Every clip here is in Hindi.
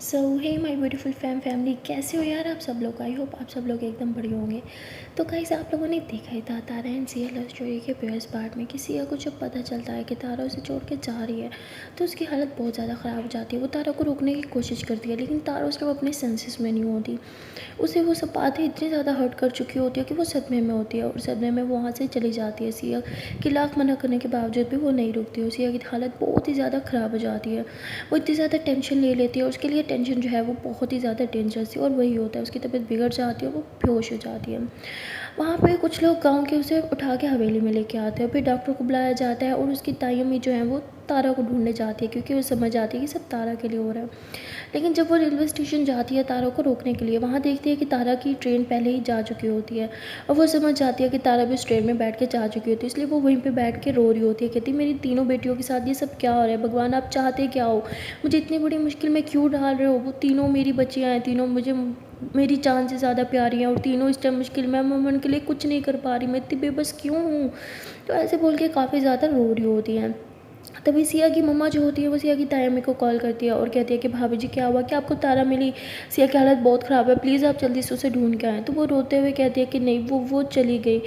So hey my beautiful family, कैसे हो यार आप सब लोग। आई होप आप सब लोग एकदम बढ़िया होंगे। तो गाइस, आप लोगों ने देखा ही था तारा एंड सिया लव स्टोरी के फर्स्ट पार्ट में कि सिया को जब पता चलता है कि तारा उसे छोड़ के जा रही है तो उसकी हालत बहुत ज़्यादा ख़राब हो जाती है। वो तारा को रोकने की कोशिश करती है, लेकिन तारा उस टाइम अपने सेंसेस में नहीं होती। उसे वो सब बातें इतनी ज़्यादा हर्ट कर चुकी होती है कि वो सदमे में होती है, और सदमे में वो वहाँ से चली जाती है। सिया की लाख मना करने के बावजूद भी वो नहीं रुकती है। सिया की हालत बहुत ही ज़्यादा ख़राब हो जाती है। वो इतनी ज़्यादा टेंशन ले लेती है और उसके लिए टेंशन जो है वो बहुत ही ज़्यादा डेंजरस है, और वही होता है उसकी तबीयत बिगड़ जाती है, वो बेहोश हो जाती है। वहाँ पे कुछ लोग गांव के उसे उठा के हवेली में लेके आते हैं। फिर डॉक्टर को बुलाया जाता है और उसकी ताई अम्मी जो है वो तारा को ढूंढने जाती है, क्योंकि वो समझ आती है कि सब तारा के लिए हो रहा है। लेकिन जब वो रेलवे स्टेशन जाती है तारा को रोकने के लिए, वहाँ देखती है कि तारा की ट्रेन पहले ही जा चुकी होती है, और वो समझ जाती है कि तारा भी उस ट्रेन में बैठ के जा चुकी होती है। इसलिए वो वहीं पे बैठ के रो रही होती है, कहती मेरी तीनों बेटियों के साथ ये सब क्या हो रहा है, भगवान आप चाहते क्या हो, मुझे इतनी बड़ी मुश्किल में क्यों डाल रहे हो। वो तीनों मेरी बच्चियाँ हैं, तीनों मुझे मेरी जान से ज़्यादा प्यारी हैं, और तीनों इस टाइम मुश्किल में, मैं उनके लिए कुछ नहीं कर पा रही, मैं इतनी बेबस क्यों हूँ। तो ऐसे बोल के काफ़ी ज़्यादा रो रही होती हैं। तभी सिया की मम्मा जो होती है वो सिया की ताई अम्मी को कॉल करती है और कहती है कि भाभी जी क्या हुआ, कि आपको तारा मिली, सिया की हालत बहुत ख़राब है, प्लीज़ आप जल्दी से उसे ढूंढ के आएँ। तो वो रोते हुए कहती है कि नहीं, वो चली गई।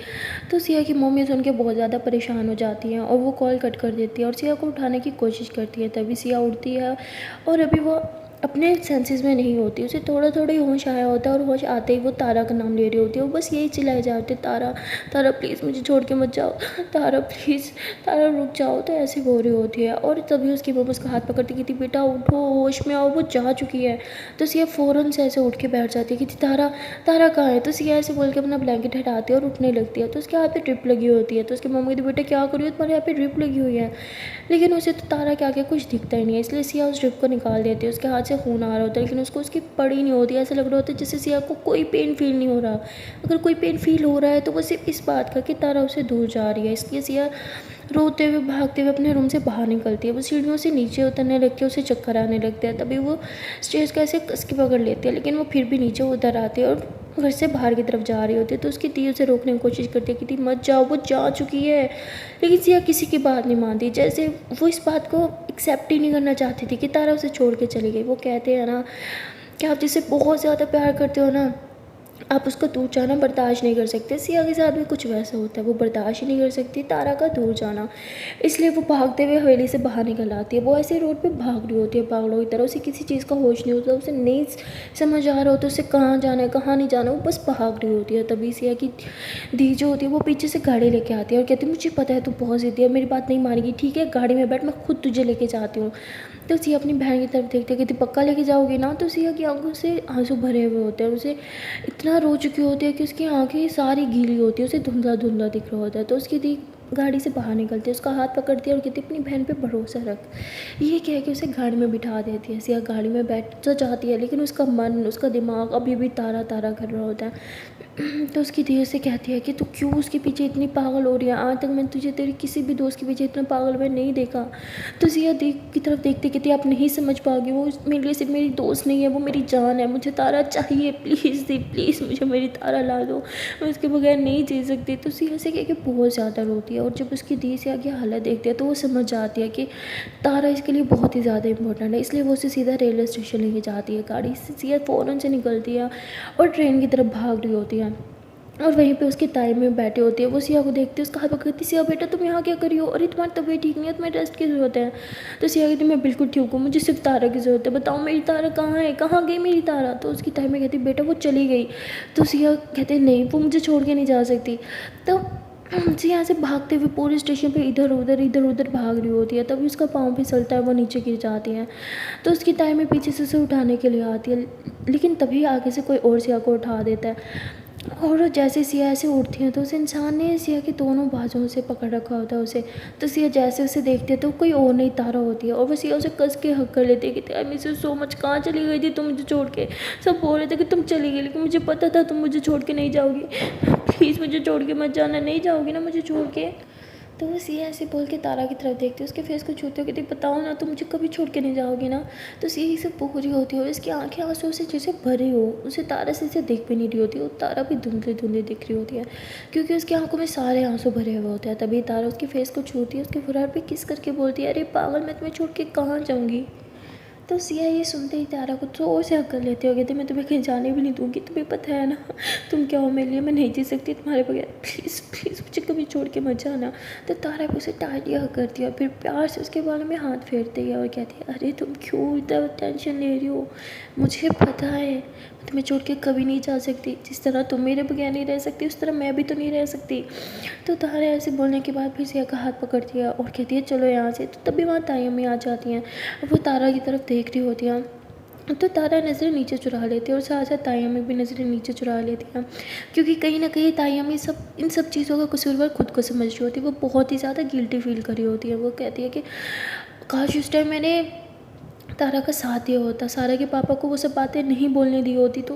तो सिया की मम्मी सुन के बहुत ज़्यादा परेशान हो जाती हैं और वो कॉल कट कर देती है और सिया को उठाने की कोशिश करती है। तभी सिया उठती है और अभी वो अपने सेंसेस में नहीं होती, उसे थोड़ा थोड़ा ही होश आया होता है, और होश आते ही वो तारा का नाम ले रही होती है। वो बस यही चिल्लाए जाते हैं, तारा तारा प्लीज़ मुझे छोड़ के मत जाओ, तारा प्लीज़, तारा रुक जाओ। तो ऐसे हो रही होती है, और तभी उसकी मम्मी उसका हाथ पकड़ती कहती बेटा उठो, होश में आओ, वो जा चुकी है। तो सिया फ़ौरन से ऐसे उठ के बैठ जाती है कि तारा तारा कहाँ है। तो सिया ऐसे बोल के अपना ब्लैंकेट हटाती है और उठने लगती है। तो उसके हाथ पे ड्रिप लगी होती है। तो उसकी मम्मी कहती बेटा क्या करी हो, तुम्हारे यहाँ पे ड्रिप लगी हुई है। लेकिन उसे तो तारा के आगे कुछ दिखता ही नहीं है, इसलिए सिया उस ड्रिप को निकाल देती है। उसके हाथ से खून आ रहा होता है, लेकिन उसको उसकी पड़ी नहीं होती। ऐसा लग रहा होता है जैसे सिया को कोई पेन फील नहीं हो रहा। अगर कोई पेन फील हो रहा है तो वो सिर्फ इस बात का कि तारा उसे दूर जा रही है। इसलिए सिया रोते हुए भागते हुए अपने रूम से बाहर निकलती है। वो सीढ़ियों से नीचे उतरने लगती है, उसे चक्कर आने लगते हैं। तभी वो स्टेज का ऐसे कस के पकड़ लेती है, लेकिन वो फिर भी नीचे उतर आती है और घर से बाहर की तरफ जा रही होती है। तो उसकी दी उसे रोकने की कोशिश करती है कि दी मत जाओ, वो जा चुकी है। लेकिन सिया किसी की बात नहीं मानती, जैसे वो इस बात को एक्सेप्ट ही नहीं करना चाहती थी कि तारा उसे छोड़ के चली गई। वो कहते हैं ना कि आप जिसे बहुत ज़्यादा प्यार करते हो ना, आप उसका दूर जाना बर्दाश्त नहीं कर सकते। सिया के साथ भी कुछ वैसा होता है, वो बर्दाश्त ही नहीं कर सकती तारा का दूर जाना। इसलिए वो भागते हुए हवेली से बाहर निकल आती है। वो ऐसे रोड पे भाग रही होती है पागलों की तरह, उसे किसी चीज़ का होश नहीं होता, उसे नहीं समझ आ रहा होता उसे कहाँ जाना है कहाँ नहीं जाना, वो बस भाग रही होती है। तभी सिया की दी जो होती है वो पीछे से गाड़ी लेके आती है और कहती है मुझे पता है तू बहुत ज़िद्दी है, मेरी बात नहीं मानेगी, ठीक है गाड़ी में बैठ, मैं खुद तुझे लेके जाती हूँ। तो सिया अपनी बहन की तरफ देखते कहती पक्का लेके जाओगी ना। तो सिया की आंखों से आंसू भरे हुए होते हैं, उसे इतना रो चुकी होती है कि उसकी आंखें सारी गीली होती है, उसे धुंधला धुंधला दिख रहा होता है। तो उसकी दी गाड़ी से बाहर निकलती है, उसका हाथ पकड़ती है और कहती अपनी बहन पे भरोसा रख। ये कह के उसे गाड़ी में बिठा देती है। सिया गाड़ी में बैठ तो जाती है, लेकिन उसका मन उसका दिमाग अभी भी तारा तारा कर रहा होता है। तो उसकी दी उसे कहती है कि तू क्यों उसके पीछे इतनी पागल हो रही है, आज तक मैंने तुझे तेरे किसी भी दोस्त के पीछे इतना पागल मैं नहीं देखा। तो सिया दी की तरफ देखते कहती आप नहीं समझ पाओगे, वो मेरे लिए सिर्फ मेरी दोस्त नहीं है, वो मेरी जान है, मुझे तारा चाहिए, प्लीज़ दी प्लीज़ मुझे मेरी तारा ला दो, मैं उसके बगैर नहीं जी सकती। तो सिया से कह के बहुत ज़्यादा रोती है, और जब उसकी दी से आगे हालत देखती है तो वो समझ जाती है कि तारा इसके लिए बहुत ही ज़्यादा इंपॉर्टेंट है। इसलिए वो उसे सीधा रेलवे स्टेशन लेके जाती है। गाड़ी से सिया फ़ौरन से निकलती है और ट्रेन की तरफ भाग रही होती है, और वहीं पे उसकी ताई में बैठी होती है। वो सिया को देखती है, उसका हाथ पकड़ती, सिया बेटा तुम यहाँ क्या करी हो, अरे तुम्हारी तबीयत ठीक नहीं है, तुम्हें रेस्ट की ज़रूरत है। तो सिया कहती मैं बिल्कुल ठीक हूँ, मुझे सिर्फ तारा की ज़रूरत है, बताओ मेरी तारा कहाँ है, कहाँ गई मेरी तारा। तो उसकी ताई में कहती बेटा वो चली गई। तो सिया कहते नहीं वो मुझे छोड़ के नहीं जा सकती। तो सिया से भागते हुए पूरे स्टेशन पे इधर उधर भाग रही होती है। तभी उसका पाँव फिसलता है, वो नीचे गिर जाती है। तो उसकी ताई में पीछे से उसे उठाने के लिए आती है, लेकिन तभी आगे से कोई और सिया को उठा देता है। और जैसे सिया ऐसे उठती है तो उस इंसान ने सिया की दोनों बाजुओं से पकड़ रखा होता है उसे। तो सिया जैसे उसे देखती है तो कोई और नहीं तारा होती है, और वो सिया उसे कस के हक कर लेती है कि I miss you so much, कहाँ चली गई थी तुम मुझे छोड़ के। सब बोल रहे थे कि तुम चली गई, लेकिन मुझे पता था तुम मुझे छोड़ के नहीं जाओगी, प्लीज़ मुझे छोड़ के मत जाना, नहीं जाओगी ना मुझे छोड़ के। तो वो सिया ऐसे बोल के तारा की तरफ देखती है, उसके फेस को छूते हो, कहती बताओ ना तुम मुझे कभी छोड़ के नहीं जाओगी ना। तो सिया ही सब पूरी होती है और इसकी आंखें आंसू से जैसे भरी हो, उसे तारा से इसे देख भी नहीं रही होती, और तारा भी धुंधली धुंधली दिख रही होती है क्योंकि उसकी आंखों में सारे आंसू भरे हुए होते हैं। तभी तारा उसके फेस को छूती है, उसके फुरार पे किस करके बोलती है अरे पागल मैं तुम्हें छोड़ के कहाँ जाऊँगी। तो सिया ये सुनते ही तारा को जोर से हक कर लेते हो, कहते मैं तुम्हें कहीं जाने भी नहीं दूंगी, तुम्हें पता है ना तुम क्या हो मेरे लिए, मैं नहीं जी सकती तुम्हारे बगैर, प्लीज़ प्लीज़ मुझे कभी छोड़ के मत जाना। तो तारा भी उसे टाइटली हक करती है और फिर प्यार से उसके बालों में हाथ फेरती है और कहती है अरे तुम क्यों इतना टेंशन ले रही हो, मुझे पता है मैं तुम्हें छोड़ के कभी नहीं जा सकती, जिस तरह तुम मेरे बगैर नहीं रह सकती उस तरह मैं भी तो नहीं रह सकती। तो तारा ऐसे बोलने के बाद फिर सिया का हाथ पकड़ती है और कहती है चलो यहाँ से। तो तभी वहाँ ताई अम्मी आ जाती हैं और वो तारा की तरफ देख रही होती हैं। तो तारा नज़रें नीचे चुरा लेती है और साथ साथ ताई अम्मी भी नज़रें नीचे चुरा लेती हैं, क्योंकि कहीं ना कहीं ताई अम्मी इन सब चीज़ों का कसूरवार खुद को समझ रही होती है। वो बहुत ही ज़्यादा गिल्टी फील कर रही होती है। वो कहती है कि काश उस टाइम मैंने तारा का साथ दिया होता, सारा के पापा को वो सब बातें नहीं बोलने दी होती तो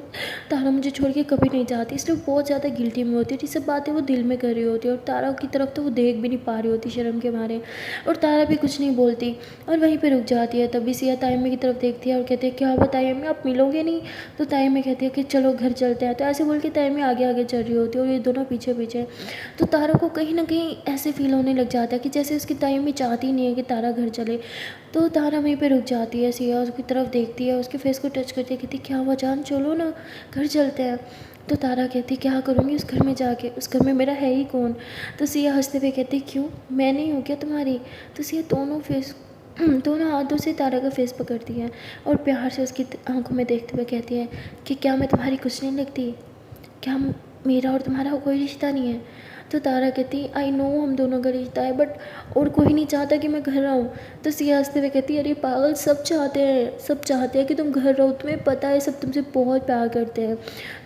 तारा मुझे छोड़ के कभी नहीं जाती। इसलिए बहुत ज़्यादा गिल्टी में होती है। ये सब बातें वो दिल में कर रही होती है और तारा की तरफ तो वो देख भी नहीं पा रही होती शर्म के मारे, और तारा भी कुछ नहीं बोलती और वहीं पर रुक जाती है। तभी सिया ताई अम्मी की तरफ देखती है और कहती है क्या हुआ ताई अम्मी, आप मिलोगे नहीं? तो ताई अम्मी कहती है कि चलो घर चलते हैं। तो ऐसे बोल के ताई अम्मी आगे आगे चल रही होती है और ये दोनों पीछे पीछे। तो तारा को कहीं ना कहीं ऐसे फील होने लग जाता है कि जैसे उसकी ताई अम्मी चाहती नहीं है कि तारा घर चले। तो तारा वहीं पे रुक जाती है, सिया उसकी तरफ देखती है, उसके फेस को टच करती है, कहती क्या हुआ जान, चलो ना घर चलते हैं। तो तारा कहती क्या करूँगी उस घर में जाके, उस घर में मेरा है ही कौन? तो सिया हंसते हुए कहती क्यों, मैं नहीं हूँ क्या तुम्हारी? तो सिया दोनों हाथों से तारा का फेस पकड़ती है और प्यार से उसकी आंखों में देखते हुए कहती है कि क्या मैं तुम्हारी कुछ नहीं लगती, क्या मेरा और तुम्हारा कोई रिश्ता नहीं है? तो तारा कहती आई नो हम दोनों का रिश्ता है, बट और कोई नहीं चाहता कि मैं घर आऊँ। तो सिया हंसते हुए कहती अरे पागल, सब चाहते हैं कि तुम घर रहो, तुम्हें पता है सब तुमसे बहुत प्यार करते हैं।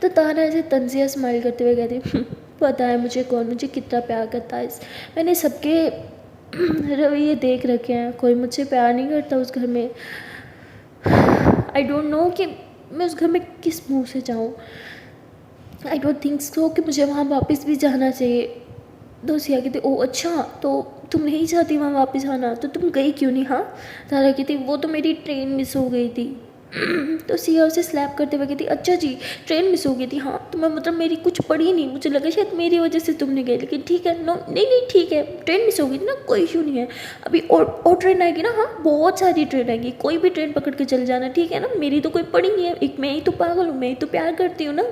तो तारा ऐसे तंजिया स्माइल करते हुए कहती पता है मुझे कौन मुझे कितना प्यार करता है, मैंने सबके रवैये देख रखे हैं, कोई मुझसे प्यार नहीं करता उस घर में। आई डोंट नो कि मैं उस घर में किस मुँह से जाऊँ। आई डोंट थिंक सो कि मुझे वहाँ वापस भी जाना चाहिए। तो सिया कहती ओ अच्छा, तो तुम नहीं चाहती वहाँ वापस आना, तो तुम गई क्यों नहीं? हाँ। तारा कहती वो तो मेरी ट्रेन मिस हो गई थी। तो सिया उसे स्लैप करते हुए कहती अच्छा जी ट्रेन मिस हो गई थी, हाँ तुम्हें मतलब मेरी कुछ पड़ी नहीं, मुझे लगा शायद मेरी वजह से तुम नहीं गए, लेकिन ठीक है नो नहीं ठीक है, ट्रेन मिस हो गई थी ना, कोई इशू नहीं है, अभी और ट्रेन आएगी ना, हाँ बहुत सारी ट्रेन आएगी, कोई भी ट्रेन पकड़ के चल जाना, ठीक है ना, मेरी तो कोई पड़ी नहीं है, एक मैं ही तो पागल हूँ, मैं ही तो प्यार करती हूँ ना,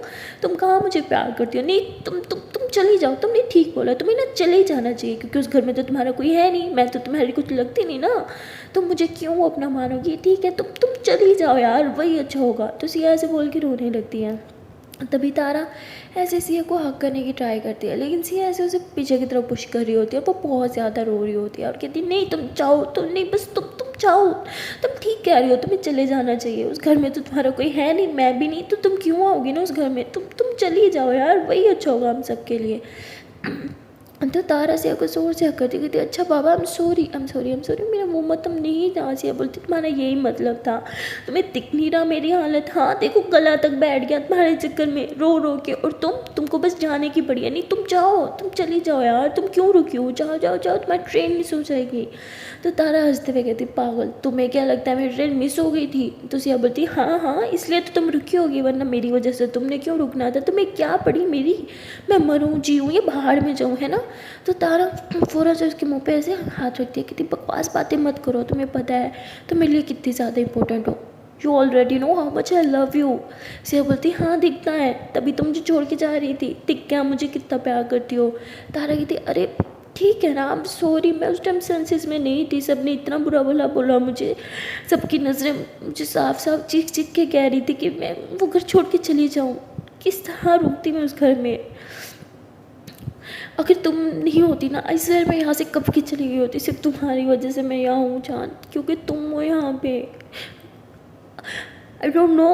तुम कहाँ मुझे प्यार करती हो? नहीं तुम चली जाओ, तुमने ठीक बोला, तुम्हें ना चले जाना चाहिए, क्योंकि उस घर में तो तुम्हारा कोई है नहीं, मैं तो तुम्हारी कुछ लगती नहीं ना, तुम मुझे क्यों अपना मानोगी? ठीक है तुम चली जाओ यार, वही अच्छा होगा। तो सिया ऐसे बोल के रोने लगती है। तभी तारा ऐसे सिया को हक करने की ट्राई करती है, लेकिन सिया ऐसे उसे पीछे की तरफ पुश कर रही होती है और वो बहुत ज़्यादा रो रही होती है और कहती नहीं तुम जाओ, तुम नहीं, बस तुम जाओ, तुम ठीक कह रही हो, तुम्हें चले जाना चाहिए, उस घर में तो तुम्हारा कोई है नहीं, मैं भी नहीं, तो तुम क्यों आओगी ना उस घर में, तुम चली जाओ यार, वही अच्छा होगा हम सबके लिए। तो तारा सिया को जोर से हक करती कहती अच्छा बाबा आई एम सॉरी मेरा मुँह मतलब नहीं था। सिया बोलती तुम्हारा यही मतलब था, तुम्हें दिख नहीं रहा मेरी हालत, हाँ देखो गला तक बैठ गया तुम्हारे चक्कर में रो के, और तुमको बस जाने की पड़ी है, नहीं तुम जाओ, तुम चली जाओ यार, तुम क्यों रुकी हो, जाओ तुम्हारी ट्रेन मिस हो जाएगी। तो तारा हंसते हुए कहती पागल, तुम्हें क्या लगता है मेरी ट्रेन मिस हो गई थी? तो सिया बोलती हाँ इसलिए तो तुम रुकी होगी, वरना मेरी वजह से तुमने क्यों रुकना था, तुम्हें क्या पड़ी मेरी, मैं मरूँ जीऊँ या बाहर में जाऊँ, है ना? तो तारा फ़ौरन से उसके मुंह पे ऐसे हाथ रखती है, कितनी बकवास बातें मत करो, तुम्हें पता है तुम मेरे लिए कितनी ज़्यादा इंपॉर्टेंट हो, you already know how much I love you. Siya बोलती हाँ दिखता है, तभी तुम मुझे छोड़ के जा रही थी, दिख क्या मुझे कितना प्यार करती हो। तारा कहती अरे ठीक है ना, आई एम सॉरी, मैं उस टाइम सेंसेस में नहीं थी, सबने इतना बुरा भला बोला मुझे, सबकी नज़रें मुझे साफ चीख के कह रही थी कि मैं वो घर छोड़ के चली जाऊँ, किस तरह रुकती मैं उस घर में, अगर तुम नहीं होती ना इस शहर में यहाँ से कब की चली गई होती, सिर्फ तुम्हारी वजह से मैं यहाँ हूँ जान, क्योंकि तुम हो यहाँ पे। आई डोंट नो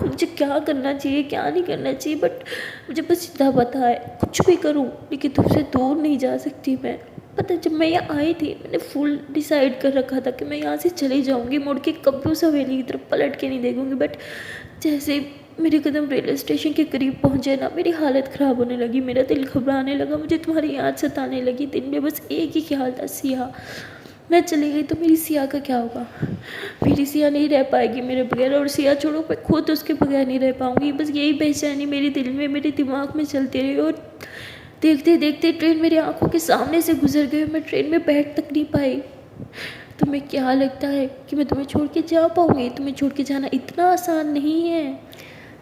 मुझे क्या करना चाहिए क्या नहीं करना चाहिए, बट मुझे बस इतना पता है कुछ भी करूँ लेकिन तुमसे दूर नहीं जा सकती मैं। पता है जब मैं यहाँ आई थी मैंने फुल डिसाइड कर रखा था कि मैं यहाँ से चली जाऊँगी, मुड़ के कभी उस हवेली की तरफ पलट के नहीं देखूँगी, बट जैसे मेरे कदम रेलवे स्टेशन के करीब पहुँचे ना, मेरी हालत ख़राब होने लगी, मेरा दिल घबराने लगा, मुझे तुम्हारी याद सताने लगी, दिन में बस एक ही ख्याल था सिया, मैं चली गई तो मेरी सिया का क्या होगा, मेरी सिया नहीं रह पाएगी मेरे बगैर, और सिया छोड़ो मैं खुद उसके बगैर नहीं रह पाऊँगी। बस यही बेचैनी मेरे दिल में मेरे दिमाग में चलती रही, और देखते देखते ट्रेन मेरी आंखों के सामने से गुजर गई, मैं ट्रेन में बैठ तक नहीं पाई। तुम्हें क्या लगता है कि मैं तुम्हें छोड़ के जा पाऊँगी? तुम्हें छोड़ के जाना इतना आसान नहीं है।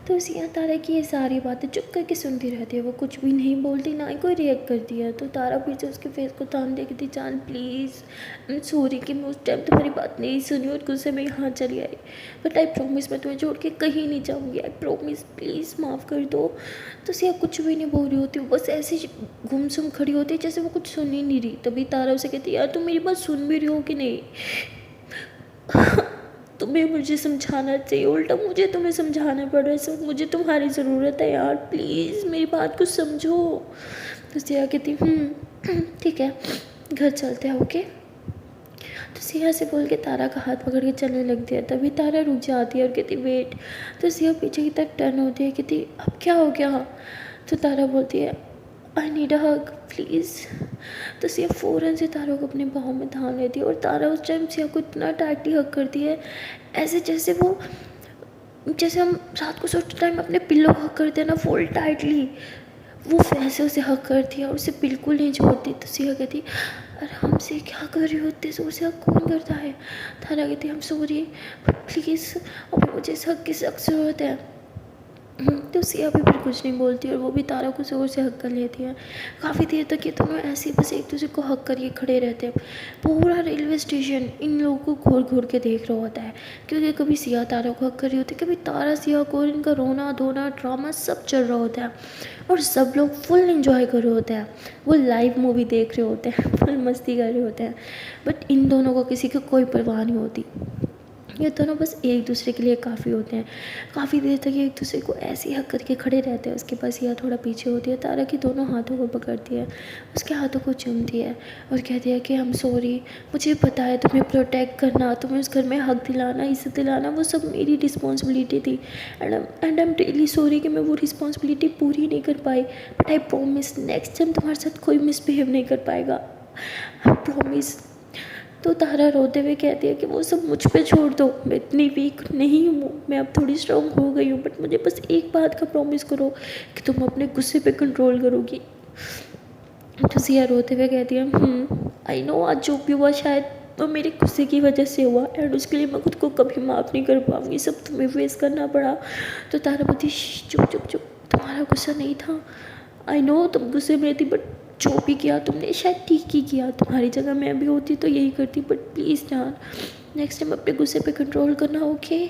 तो सिया तारा की ये सारी बातें चुप करके सुनती रहती है। वो कुछ भी नहीं बोलती, ना ही कोई रिएक्ट करती है। तो तारा फिर से उसके फेस को तान देखती, जान प्लीज़, आई एम सॉरी कि मैं उस टाइम तुम्हारी बात नहीं सुनी और गुस्से में यहाँ चली आई, बट आई प्रॉमिस मैं तुम्हें छोड़ के कहीं नहीं जाऊँगी, आई प्रॉमिस, प्लीज़ माफ़ कर दो। तो सिया कुछ भी नहीं बोल रही होती, वो बस ऐसे ही गुमसुम खड़ी होती है जैसे वो कुछ सुन ही नहीं रही। तभी तारा उसे कहती है, यार तुम मेरी बात सुन भी रही हो कि नहीं? तुम्हें मुझे समझाना चाहिए, उल्टा मुझे तुम्हें समझाना पड़ रहा है। सब मुझे तुम्हारी ज़रूरत है यार, प्लीज़ मेरी बात को समझो। तो सिया कहती ठीक है, घर चलते हैं, ओके। तो सिया से बोल के तारा का हाथ पकड़ के चलने लगती है। तभी तारा रुक जाती है और कहती वेट। तो सिया पीछे की तरफ टर्न होती है, कहती अब क्या हो गया? तो तारा बोलती है I need a hug please. तो सिया फ़ौरन से तारा को अपने बाहों में थाम लेती है और तारा उस टाइम सिया को इतना टाइटली हग करती है, ऐसे जैसे हम रात को सोते टाइम अपने पिल्लो को हग करते हैं ना फुल टाइटली, वो वैसे उसे हग करती है और उसे बिल्कुल नहीं छोड़ती। तो सिया कहती अरे हमसे क्या कर रही हो, इतने ज़ोर से हग कौन करता है? तारा कहती आई एम सॉरी बट प्लीज़ अभी मुझे इस हग की सख्त ज़रूरत है। तो सिया भी फिर कुछ नहीं बोलती और वो भी तारा को ज़ोर से हक कर लेती है। काफ़ी देर तक ये दोनों ऐसे ही बस एक दूसरे को हक करके खड़े रहते हैं। पूरा रेलवे स्टेशन इन लोगों को घूर घूर के देख रहा होता है, क्योंकि कभी सिया तारा को हक कर रही होती है, कभी तारा सिया को, और इनका रोना धोना ड्रामा सब चल रहा होता है और सब लोग फुल इंजॉय कर रहे होते हैं। वो लाइव मूवी देख रहे होते हैं, फुल मस्ती कर रहे होते हैं, बट इन दोनों को किसी की कोई परवाह नहीं होती। ये दोनों बस एक दूसरे के लिए काफ़ी होते हैं। काफ़ी देर तक ये एक दूसरे को ऐसे ही हक करके खड़े रहते हैं। उसके पास यह थोड़ा पीछे होती है, तारा की दोनों हाथों को पकड़ती है, उसके हाथों को चूमती है और कहती है कि आई एम सॉरी, मुझे पता है तुम्हें प्रोटेक्ट करना, तुम्हें उस घर में हक दिलाना, इज्जत दिलाना, वो सब मेरी रिस्पॉन्सिबिलिटी थी and I am really sorry कि मैं वो रिस्पॉन्सिबिलिटी पूरी नहीं कर पाई, but I promise next time तुम्हारे साथ कोई मिसबिहेव नहीं कर पाएगा, आई प्रॉमिस। तो तारा रोते हुए कहती है कि वो सब मुझ पे छोड़ दो, मैं इतनी वीक नहीं हूँ, मैं अब थोड़ी स्ट्रॉन्ग हो गई हूँ, बट मुझे बस एक बात का प्रॉमिस करो कि तुम अपने गुस्से पे कंट्रोल करोगी। तो सिया रोते हुए कहती है आई नो आज जो भी हुआ शायद वो मेरे गुस्से की वजह से हुआ एंड उसके लिए मैं खुद को कभी माफ़ नहीं कर पाऊँगी, सब तुम्हें फेस करना पड़ा। तो तारा बोलती चुप चुप चुप, तुम्हारा गुस्सा नहीं था, आई नो तुम गुस्से में थी, बट जो भी किया तुमने शायद ठीक ही किया, तुम्हारी जगह मैं भी होती तो यही करती, बट प्लीज़ जान नेक्स्ट टाइम अपने गुस्से पे कंट्रोल करना, ओके।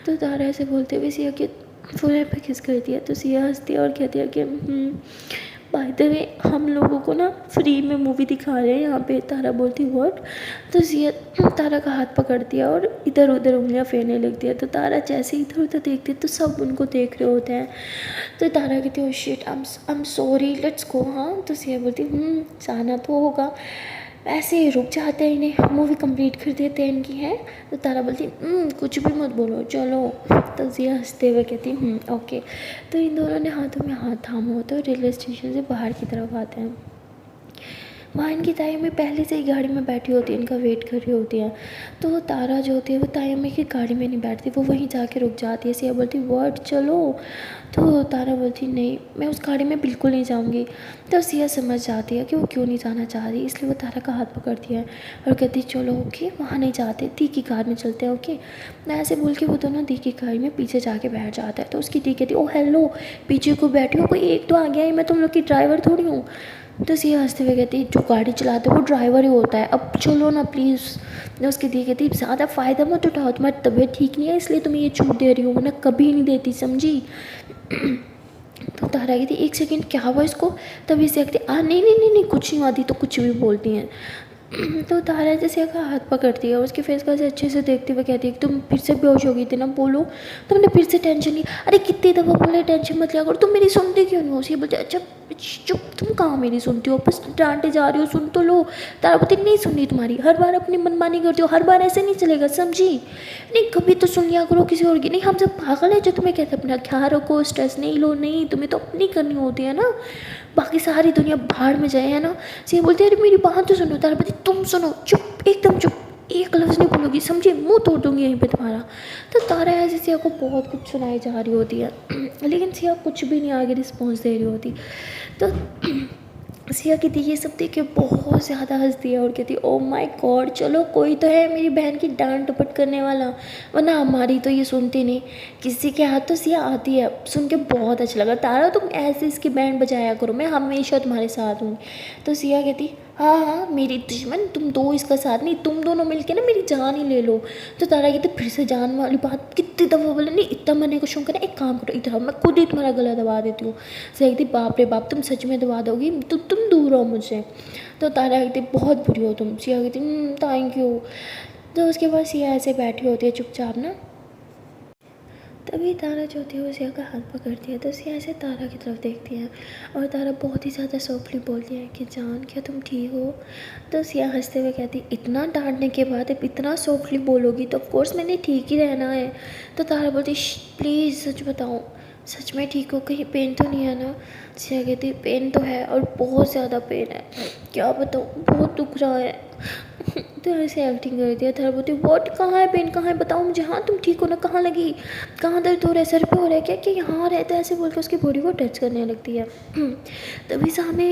तो तारा ऐसे बोलते हुए सिया के फोन पे किस करती है। तो सिया हंसती है और कहती है कि बाय द वे हम लोगों को ना फ्री में मूवी दिखा रहे हैं यहाँ पे। तारा बोलती व्हाट? तो सिया तारा का हाथ पकड़ती है और इधर उधर उंगलियाँ फेरने लगती है। तो तारा जैसे इधर उधर देखती है तो सब उनको देख रहे होते हैं। तो तारा कहती है oh shit I am sorry let's go. हाँ तो सिया बोलती जाना तो होगा, ऐसे ही रुक जाते हैं, इन्हें मूवी कंप्लीट कर देते हैं इनकी है। तो तारा बोलती कुछ भी मत बोलो चलो। तो सिया हंसते हुए कहती ओके। तो इन दोनों ने हाथों में हाथ थामा होता है और रेलवे स्टेशन से बाहर की तरफ आते हैं। वहाँ इनकी ताई अम्मी पहले से ही गाड़ी में बैठी होती है, इनका वेट कर रही होती है। तो तारा जो होती है वो ताई अम्मी की गाड़ी में नहीं बैठती, वो वहीं जाके रुक जाती है। सिया बोलती व्हाट चलो। तो तारा बोलती नहीं मैं उस गाड़ी में बिल्कुल नहीं जाऊँगी। तो सिया समझ जाती है कि वो क्यों नहीं जाना चाह रही, इसलिए वो तारा का हाथ पकड़ती है और कहती चलो ओके वहाँ नहीं जाते, दी की कार में चलते हैं ओके। मैं ऐसे बोल के वो दोनों दी की कार में पीछे जाके बैठ जाता है। तो उसकी दी कहती ओ हेलो पीछे को बैठी हो, कोई एक तो आ गया है, मैं तुम लोग की ड्राइवर थोड़ी हूँ। तो सिया हंसते हुए कहती जो गाड़ी चलाता है वो ड्राइवर ही होता है, अब चलो ना प्लीज़। उसकी दी कहती ज़्यादा फ़ायदा मत उठाओ, तुम्हारी तबीयत ठीक नहीं है इसलिए तुम्हें ये छूट दे रही हूँ, वरना कभी नहीं देती समझी। तो तारा कहती एक सेकंड क्या हुआ इसको? तभी से कहती नहीं नहीं नहीं नहीं कुछ नहीं आती तो कुछ भी बोलती हैं। तो तारा जैसे का हाथ पकड़ती है और उसके फेस को ऐसे अच्छे से देखते हुए कहती है कि तुम फिर से बेहोश हो गई थी ना, बोलो तुमने फिर से टेंशन ली। अरे कितनी दफ़ा बोले टेंशन मत लिया करो, तुम मेरी सुनती क्यों नहीं हो? उसे बोलते अच्छा चुप, तुम कहाँ मेरी सुनती हो, बस डांटे जा रही हो, सुन तो लो। तारा बोलती नहीं सुननी तुम्हारी, हर बार अपनी मनमानी करती हो, हर बार ऐसे नहीं चलेगा समझी। नहीं कभी तो सुन लिया करो किसी और की। नहीं हम सब पागल है जो तुम्हें कहते अपना ख्याल रखो, स्ट्रेस नहीं लो, नहीं तुम्हें तो अपनी करनी होती है ना, बाकी सारी दुनिया बाहर में जाए है ना। सिया बोलती है अरे मेरी बात तो सुनो। तारा बोलती तुम सुनो, चुप एकदम चुप, एक लफ्ज़ नहीं बोलोगी समझे, मुंह तोड़ दूंगी यहीं पे तुम्हारा। तो तारा ऐसे सिया को बहुत कुछ सुनाई जा रही होती है लेकिन सिया कुछ भी नहीं आगे रिस्पॉन्स दे रही होती। तो सिया कहती ये सब देख के बहुत ज़्यादा हंसती है और कहती ओ माय गॉड, चलो कोई तो है मेरी बहन की डांट डपट करने वाला, वरना हमारी तो ये सुनती नहीं। किसी के हाथ तो सिया आती है। सुन के बहुत अच्छा लगा। तारा तुम ऐसे इसकी बैंड बजाया करो, मैं हमेशा तुम्हारे साथ हूँ। तो सिया कहती हाँ हाँ मेरी दुश्मन तुम दो, इसका साथ नहीं, तुम दोनों मिलके ना मेरी जान ही ले लो। तो तारा कहती फिर से जान वाली बात कितनी दफ़ा बोले, नहीं इतना मरने को शौक है ना, एक काम करो इधर आओ, मैं खुद ही तुम्हारा गला दबा देती हूँ। सिया कहती बाप रे बाप, तुम सच में दबा दोगी, तो तुम दूर रहो मुझसे। तो तारा कहती बहुत बुरी हो तुम। सिया कहती थैंक यू। तो उसके बाद सिया ऐसे बैठी होती है चुपचाप ना। तभी तारा जो होती है वो सिया का हाथ पकड़ती है। तो सिया ऐसे तारा की तरफ देखती है और तारा बहुत ही ज़्यादा सॉफ्टली बोलती है कि जान क्या तुम ठीक हो। तो सिया हंसते हुए कहती इतना डांटने के बाद अब इतना सॉफ्टली बोलोगी तो ऑफकोर्स मैंने ठीक ही रहना है। तो तारा बोलती प्लीज़ सच बताओ, सच में ठीक हो, कहीं पेन तो नहीं है ना। सिया कहती पेन तो है और बहुत ज़्यादा पेन है, क्या बताऊँ बहुत दुख रहा है। तो ऐसे एक्टिंग कर दिया। तारा बोलती वॉट, कहाँ है पेन, कहाँ है बताओ मुझे। हाँ तुम ठीक हो ना, कहाँ लगी, कहाँ दर्द हो रहा है, सर पे हो रहा है क्या, कि यहाँ रहता है, ऐसे बोल के उसकी बॉडी को टच करने लगती है। तभी सामने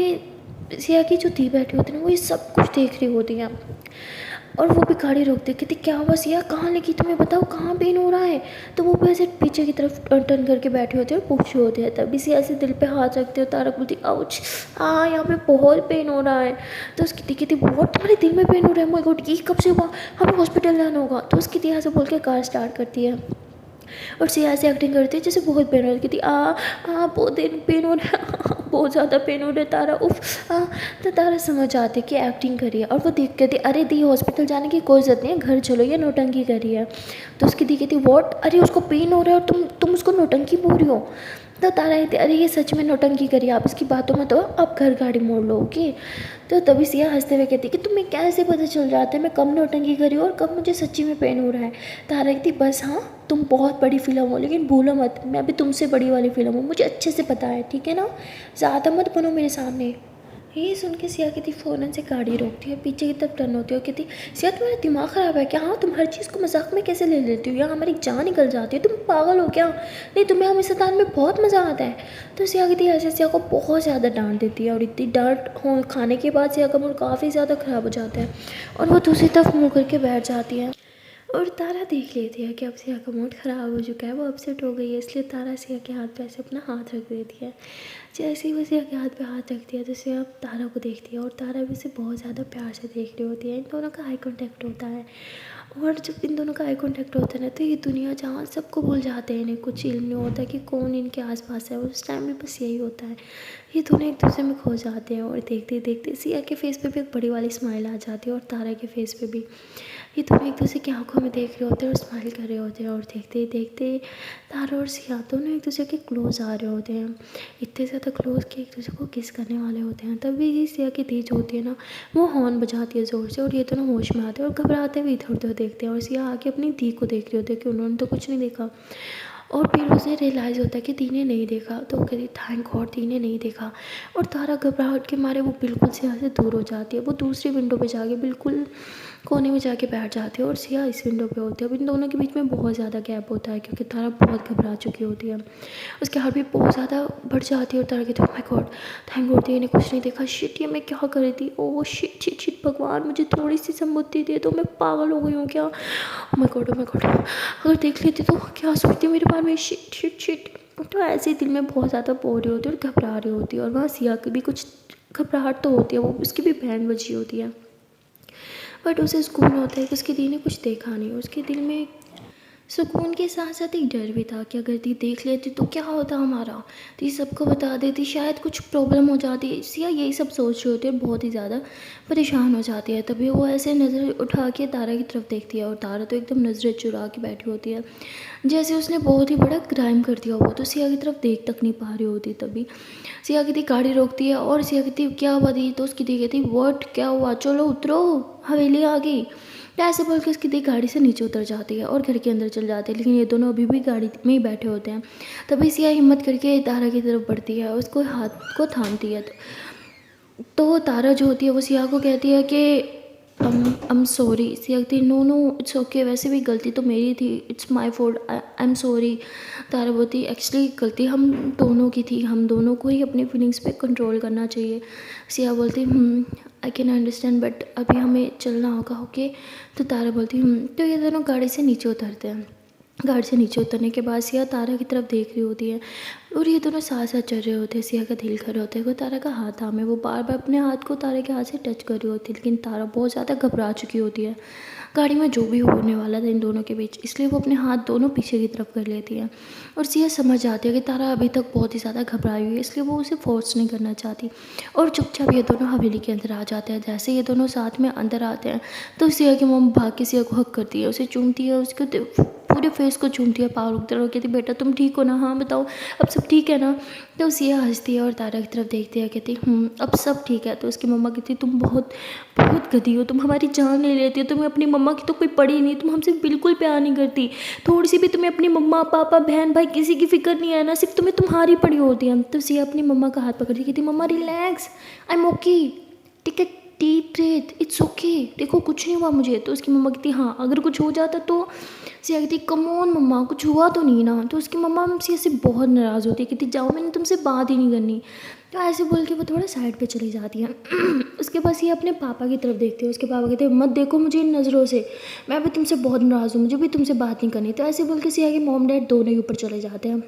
सिया की जो दी बैठी होती है ना, वो ये सब कुछ देख रही होती है और वो भी गाड़ी रोकते कहती क्या हुआ सिया, कहाँ लगी तुम्हें, बताओ कहाँ पेन हो रहा है। तो वो भी ऐसे पीछे की तरफ टर्न करके बैठे होते हैं और पूछ रहे होते हैं। तभी सिया ऐसे दिल पे हाथ रखते हो। तारा बोलती आउच, यहाँ पे बहुत पेन हो रहा है। तो उसकी दी कहती बहुत तुम्हारे दिल में पेन हो रहा है, माय गॉड ये कब से हुआ, हमें हॉस्पिटल जाना होगा। तो उसकी दी ऐसे बोल के कार स्टार्ट करती है और सिया ऐसे एक्टिंग करती है जैसे बहुत पेन हो रही थी। बहुत दिन पेन हो रहा है, बहुत ज़्यादा पेन हो रहा है तारा, उफ तो तारा समझ आती कि एक्टिंग करी है और वो देख कहती अरे दी हॉस्पिटल जाने की कोई ज़रूरत नहीं है, घर चलो, ये नौटंकी करी है। तो उसकी दी कहती वॉट, अरे उसको पेन हो रहा है और तुम उसको नौटंकी बोल रही हो। तो तारा कहती अरे ये सच में नौटंकी करी, आप इसकी बातों में तो आप घर गाड़ी मोड़ लो ओके। तो तभी सिया हंसते हुए कहती कि तुम्हें कैसे पता चल जाता है मैं कब नौटंकी करी हूँ और कब मुझे सच्ची में पेन हो रहा है। तारा कहती बस हाँ तुम बहुत बड़ी फिल्म हो, लेकिन भूलो मत मैं भी तुमसे बड़ी वाली फिल्म हूँ, मुझे अच्छे से पता है ठीक है ना, ज़्यादा मत बनो मेरे सामने। ये सुन के सिया कहती फ़ौरन से गाड़ी रोकती है, पीछे की तरफ टर्न होती है और कहती सिया तुम्हारा दिमाग ख़राब है क्या, हाँ तुम हर चीज़ को मजाक में कैसे ले लेती हो, यहाँ हमारी जान निकल जाती है, तुम पागल हो क्या, नहीं तुम्हें हमें सताने में बहुत मज़ा आता है। तो सिया कहती ऐसे सिया को बहुत ज़्यादा डांट देती है और इतनी डांट खाने के बाद सिया का मूड काफ़ी ज़्यादा ख़राब हो जाता है और वो दूसरी तरफ मुँह करके बैठ जाती है। और तारा देख लेती है कि अब सिया का मूड ख़राब हो चुका है, वो अपसेट हो गई है, इसलिए तारा सिया के हाथ पे ऐसे अपना हाथ रख देती है। जैसे ही वो सिया के हाथ पे हाथ रखती है तो सिया तारा को देखती है और तारा भी उसे बहुत ज़्यादा प्यार से देख रही होती है। इन दोनों का आई कॉन्टैक्ट होता है और जब इन दोनों का आई कॉन्टैक्ट होता है ना तो ये दुनिया जहाँ सबको भूल जाते हैं, इन्हें कुछ इल्म नहीं होता कि कौन इनके आसपास है, उस टाइम में बस यही होता है, ये दोनों एक दूसरे में खो जाते हैं। और देखते देखते सिया के फेस पे भी एक बड़ी वाली स्माइल आ जाती है और तारा के फेस पे भी। ये दोनों एक दूसरे की आंखों में देख रहे होते हैं और स्माइल कर रहे होते हैं और देखते ही देखते तारा और सिया दोनों एक दूसरे के क्लोज आ रहे होते हैं, इतने ज़्यादा क्लोज कि एक दूसरे को किस करने वाले होते हैं। तभी सिया की तेज होती है ना, वो हॉर्न बजाती है ज़ोर से और ये दोनों होश में आते हैं और घबराते हुए इधर उधर देखते हैं और सिया आके अपनी दी को देख रही होती है कि उन्होंने तो कुछ नहीं देखा। और फिर उसे रियलाइज़ होता है कि दी ने नहीं देखा, तो वो कहती थैंक गॉड दी ने नहीं देखा। और तारा घबराहट के मारे वो बिल्कुल सिया से दूर हो जाती है, वो दूसरी विंडो पे जाके बिल्कुल कोने में जाके बैठ जाती है और सिया इस विंडो पे होती है। अब इन दोनों के बीच में बहुत ज़्यादा गैप होता है क्योंकि तारा बहुत घबरा चुकी होती है, उसकी हार्ट भी बहुत ज़्यादा बढ़ जाती है और तारा कहती है माय गॉड थैंक गॉड दी ने कुछ नहीं देखा, शिट ये मैं क्या कर रही थी, ओह शिट शिट शिट भगवान मुझे थोड़ी सी सम्मति दे दो, मैं पागल हो गई हूँ क्या, ओह माय गॉड अगर देख लेती तो क्या सोचती मेरे बारे में, शिट शिट शिट। तो ऐसे ही दिल में बहुत ज़्यादा बोल रही होती है और घबरा रही होती है और वहाँ सिया की भी कुछ घबराहट तो होती है, वो उसकी भी बहन बची होती है, बट उसे सुकून होता है कि उसकी दी ने कुछ देखा नहीं। उसके दिल में सुकून के साथ साथ एक डर भी था कि अगर दी देख लेती तो क्या होता हमारा, दी सबको बता देती शायद कुछ प्रॉब्लम हो जाती। सिया यही सब सोच रही होती है, बहुत ही ज़्यादा परेशान हो जाती है। तभी वो ऐसे नज़र उठा के तारा की तरफ देखती है और तारा तो एकदम नज़रें चुरा के बैठी होती है जैसे उसने बहुत ही बड़ा क्राइम कर दिया हुआ, तो सिया की तरफ देख तक नहीं पा रही होती। तभी सिया की दी गाड़ी रोकती है और सिया कहती क्या हुआ दी, तो उसकी दी कहती व्हाट क्या हुआ, चलो उतरो हवेली आ गई। तो ऐसे बोल के उसकी दी गाड़ी से नीचे उतर जाती है और घर के अंदर चल जाते हैं, लेकिन ये दोनों अभी भी गाड़ी में ही बैठे होते हैं। तभी सिया हिम्मत करके तारा की तरफ बढ़ती है, उसको हाथ को थामती है। तो तारा जो होती है वो सिया को कहती है कि I'm सॉरी। सिया कहती नो नो इट्स ओके, वैसे भी गलती तो मेरी थी, it's my fault, I am sorry. Tara बोलती एक्चुअली गलती हम दोनों की थी, हम दोनों को ही अपनी फीलिंग्स पे कंट्रोल करना चाहिए। सिया बोलती आई कैन अंडरस्टैंड बट अभी हमें चलना होगा ओके। तो तारा बोलती तो ये दोनों गाड़ी से नीचे उतरते हैं। गाड़ी से नीचे उतरने के बाद सिया तारा की तरफ देख रही होती है और ये दोनों साथ साथ चल रहे होते हैं। सिया का दिल कर रहा होता है वो तारा का हाथ थामे, वो बार बार अपने हाथ को तारा के हाथ से टच कर रही होती है, लेकिन तारा बहुत ज़्यादा घबरा चुकी होती है गाड़ी में जो भी होने वाला था इन दोनों के बीच, इसलिए वो अपने हाथ दोनों पीछे की तरफ कर लेती है। और सिया समझ जाती है कि तारा अभी तक बहुत ही ज़्यादा घबराई हुई है, इसलिए वो उसे फोर्स नहीं करना चाहती और चुपचाप ये दोनों हवेली के अंदर आ जाते हैं। जैसे ये दोनों साथ में अंदर आते हैं तो सिया की मम्मी भाग के सिया को हक करती है, उसे चूमती है, उसके पूरे फेस को चूमती है, पाँव रुकते रहो, कहती बेटा तुम ठीक हो ना, हाँ बताओ अब सब ठीक है ना। तो सिया हंसती है और तारा की तरफ देखती है, कहती अब सब ठीक है। तो उसकी मम्मा कहती तुम बहुत बहुत गधी हो, तुम हमारी जान ले लेती हो, तुम्हें अपनी मम्मा की तो कोई पड़ी नहीं, तुम हमसे बिल्कुल प्यार नहीं करती, थोड़ी सी भी तुम्हें अपनी मम्मा पापा बहन भाई किसी की फिक्र नहीं है ना, सिर्फ तुम्हें तुम्हारी पड़ी होती है। तो सिया अपनी मम्मा का हाथ पकड़ती कहती मम्मा रिलैक्स, आई एम ओके, ठीक है डीप ब्रेथ, इट्स ओके, देखो कुछ नहीं हुआ मुझे। तो उसकी मम्मा कहती हाँ अगर कुछ हो जाता तो। सिया कहती कम ऑन मम्मा कुछ हुआ तो नहीं ना। तो उसकी मम्मा सिया से बहुत नाराज़ होती है, कहती जाओ मैंने तुमसे बात ही नहीं करनी। तो ऐसे बोल के वो थोड़ा साइड पे चली जाती है। उसके बाद ये अपने पापा की तरफ देखती है, उसके पापा कहते हैं मत देखो मुझे इन नज़रों से, मैं भी तुमसे बहुत नाराज़ हूँ, मुझे भी तुमसे बात नहीं करनी। तो ऐसे बोल के सिया के मॉम डैड दोनों ही ऊपर चले जाते हैं।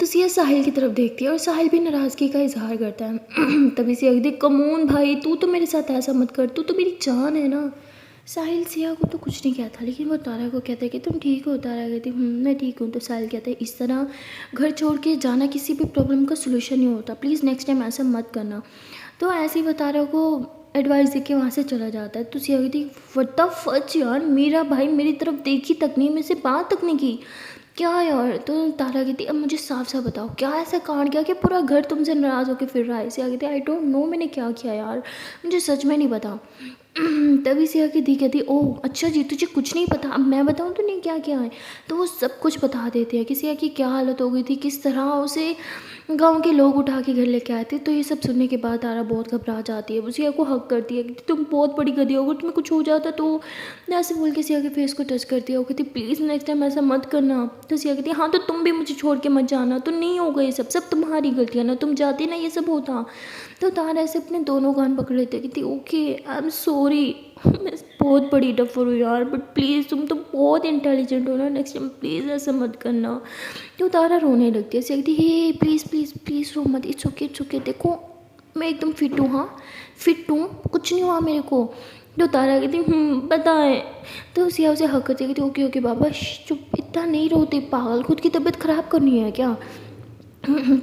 तो सिया साहिल की तरफ देखती है और साहिल भी नाराज़गी का इजहार करता है। तभी सिया कहती कमोन भाई तू तो मेरे साथ ऐसा मत कर, तू तो मेरी जान है ना। साहिल सिया को तो कुछ नहीं कहता, लेकिन वो तारा को कहता है कि तुम ठीक हो। तारा कहती मैं ठीक हूँ। तो साहिल कहता है इस तरह घर छोड़ के जाना किसी भी प्रॉब्लम का सोल्यूशन नहीं होता, प्लीज़ नेक्स्ट टाइम ऐसा मत करना। तो ऐसे ही वो तारा को एडवाइस दे के वहाँ से चला जाता है। तो सिया कहती व्हाट द फक यार, मेरा भाई मेरी तरफ देखी तक नहीं, मेरे से बात तक नहीं की, क्या यार। तो तारा कहती अब मुझे साफ साफ बताओ क्या ऐसा कांड किया कि पूरा घर तुमसे नाराज़ होकर फिर रहा है। सिया कहती आई डोंट नो मैंने क्या किया यार, मुझे सच में नहीं पता। तभी सिया की दी कहती ओह अच्छा जी तुझे कुछ नहीं पता, अब मैं बताऊँ तूने क्या किया है। तो वो सब कुछ बता देते हैं कि सिया की क्या हालत हो गई थी, किस तरह उसे गांव के लोग उठा के घर लेके आए थे। तो ये सब सुनने के बाद तारा बहुत घबरा जाती है, वो सिया को हक करती है कि तुम बहुत बड़ी गधी हो, अगर तुम्हें कुछ हो जाता तो। ऐसे बोल के सिया के फेस को टच करती है, वो कहती प्लीज़ नेक्स्ट टाइम ऐसा मत करना। तो सिया कहती है हाँ तो तुम भी मुझे छोड़ के मत जाना, तो नहीं होगा ये सब तुम्हारी गलतियाँ ना, तुम जाती ना ये सब होता। तो तारा ऐसे अपने दोनों कान पकड़ लेते कहती ओके आई एम सॉरी, मैं बहुत बड़ी डफर हूँ यार, बट प्लीज़ तुम तो बहुत इंटेलिजेंट हो ना, नेक्स्ट टाइम प्लीज़ ऐसा मत करना। तो तारा रोने लगती है, ऐसे कहती हे प्लीज़ प्लीज़ प्लीज़ रो मत, इट्स ओके देखो मैं एकदम फिट हूँ, हाँ फिट हूँ, कुछ नहीं हुआ मेरे को। तो तारा कहती पता है। तो सिया उसे हक करती कहती ओके बाबा चुप, इतना नहीं रोते पागल, खुद की तबीयत ख़राब करनी है क्या।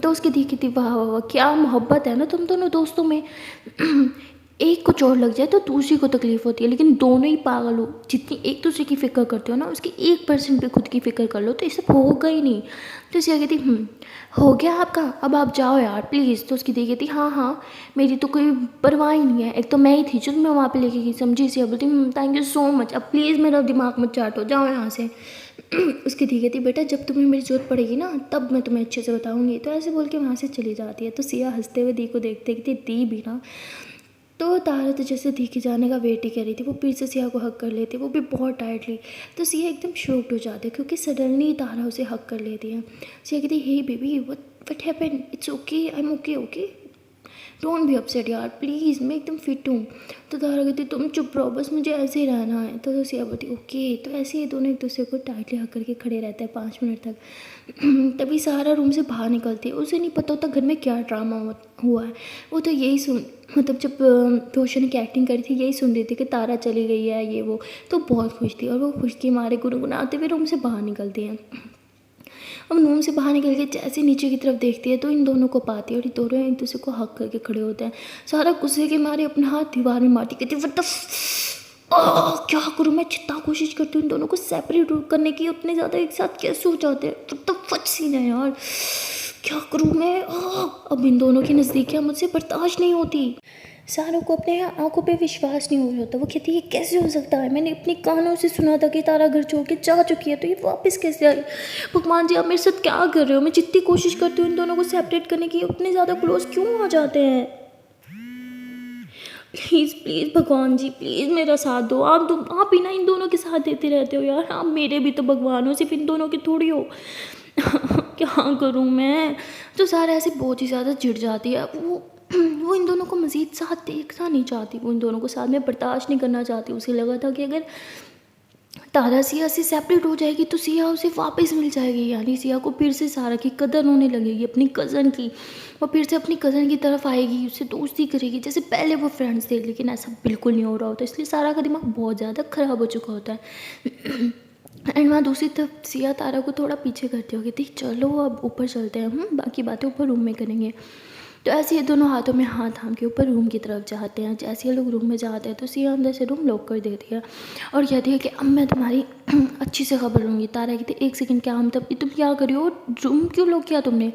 तो उसकी दी कहती वाह वाह वाह क्या मोहब्बत है ना तुम दोनों दोस्तों में। एक को चोट लग जाए तो दूसरी को तकलीफ होती है, लेकिन दोनों ही पागल हो, जितनी एक दूसरे की फ़िक्र करते हो ना उसकी 1% भी खुद की फ़िक्र कर लो तो ये सब होगा ही नहीं। तो सिया कहती हो गया आपका, अब आप जाओ यार प्लीज़। तो उसकी दी कहती हाँ मेरी तो कोई परवाह ही नहीं है, एक तो मैं ही थी जो मैं वहाँ पे लेके गई, समझी। सिया बोलती थैंक यू सो मच, अब प्लीज़ मेरा दिमाग मत चाटो, जाओ यहाँ से। उसकी दी कहती बेटा जब तुम्हें मेरी ज़रूरत पड़ेगी ना तब मैं तुम्हें अच्छे से बताऊँगी। तो ऐसे बोल के वहाँ से चली जाती है। तो सिया हंसते हुए दी को देखते कहती दी भी ना। तो तारा तो जैसे दी के जाने का वेट ही कर रही थी, वो फिर से सिया को हक कर लेती, वो भी बहुत टाइटली। तो सिया एकदम शॉक्ड हो जाती है क्योंकि सडनली तारा उसे हक कर लेती है। सिया कहती hey baby what happened, it's okay I am okay don't be upset यार प्लीज़, मैं एकदम फिट हूँ। तो तारा कहती तुम चुप रहो बस मुझे ऐसे ही रहना है। तो सिया बोलती ओके। तो ऐसे ही दोनों एक दूसरे को टाइटली हक करके खड़े रहते हैं 5 मिनट तक। तभी सारा रूम से बाहर निकलती है, उसे नहीं पता होता घर में क्या ड्रामा हुआ है। वो तो यही सुन मतलब जब रोशनी की एक्टिंग करी थी यही सुन रही थी कि तारा चली गई है ये वो, तो बहुत खुश थी और वो खुश के मारे गुनगुनाते हुए रूम से बाहर निकलती हैं। अब रूम से बाहर निकल के जैसे नीचे की तरफ देखती है तो इन दोनों को पाती है और ये दोनों एक दूसरे को हक करके खड़े होते हैं। सारा गुस्से के मारे अपना हाथ दीवार में मारती कहती व्हाट द क्या करूँ मैं, जितना कोशिश करती हूँ इन दोनों को सेपरेट करने की, उतने ज़्यादा एक साथ कैसे हो जाते हैं, व्हाट द फक सीन है यार, क्या करूँ मैं। अब इन दोनों की नज़दीकियाँ मुझसे बर्दाश्त नहीं होती। सारों को अपने आंखों पे विश्वास नहीं हो रहा होता, वो कहती है ये कैसे हो सकता है, मैंने अपने कानों से सुना था कि तारा घर छोड़ के जा चुकी है, तो ये वापस कैसे आई। भगवान जी आप मेरे साथ क्या कर रहे हो, मैं जितनी कोशिश करती हूँ इन दोनों को सेपरेट करने की उतने ज़्यादा क्लोज क्यों आ जाते हैं। प्लीज़ प्लीज़ भगवान जी प्लीज़ मेरा साथ दो। आप ही ना इन दोनों के साथ देते रहते हो यार, आप मेरे भी तो भगवान हो, सिर्फ इन दोनों के थोड़ी हो। क्या करूँ मैं। तो सारा ऐसे बहुत ही ज़्यादा चिढ़ जाती है। वो इन दोनों को मज़ीद साथ देखना नहीं चाहती, वो इन दोनों को साथ में बर्दाश्त नहीं करना चाहती। उसे लगा था कि अगर तारा सिया से सेपरेट हो जाएगी तो सिया उसे वापस मिल जाएगी, यानी सिया को फिर से सारा की कदर होने लगेगी, अपनी कज़न की। वो फिर से अपनी कज़न की तरफ आएगी, उससे दोस्ती करेगी जैसे पहले वो फ्रेंड्स थे। लेकिन ऐसा बिल्कुल नहीं हो रहा होता, इसलिए सारा का दिमाग बहुत ज़्यादा ख़राब हो चुका होता है। एंड वहाँ दूसरी तरफ सिया तारा को थोड़ा पीछे करती होगी, थी चलो अब ऊपर चलते हैं, हम बाकी बातें ऊपर रूम में करेंगे। तो ऐसे ये दोनों हाथों में हाथ थाम के ऊपर रूम की तरफ जाते हैं। जैसे ये लोग रूम में जाते हैं तो सिया अंदर से रूम लॉक कर देती है और कहती है कि अब मैं तुम्हारी अच्छी से खबर लूँगी। तारा कहती है 1 सेकंड क्या, हम तब तुम क्या करी हो, रूम क्यों लॉक किया तुमने।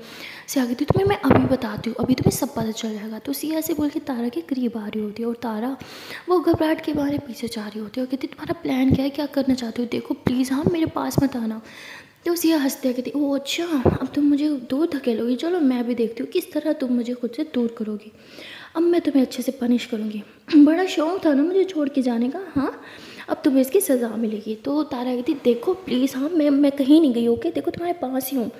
सिया कहती है तुम्हें मैं अभी बताती हूँ, अभी तुम्हें सब पता चल जाएगा। तो सिया ऐसे बोल के तारा के करीब आ रही होती है और तारा वो घबराहट के मारे पीछे जा रही होती है और कहती तुम्हारा प्लान क्या है, क्या करना चाहते हो, देखो प्लीज़ हाँ मेरे पास मत आना। तो सिया हंसते कहती ओह अच्छा, अब तुम मुझे दूर धकेलोगी, चलो मैं भी देखती हूँ किस तरह तुम मुझे खुद से दूर करोगी। अब मैं तुम्हें अच्छे से पनिश करूँगी। बड़ा शौक था ना मुझे छोड़ के जाने का, हाँ अब तुम्हें इसकी सज़ा मिलेगी। तो तारा कहती देखो प्लीज़ हाँ मैं कहीं नहीं गई, ओके देखो तुम्हारे पास ही हूँ।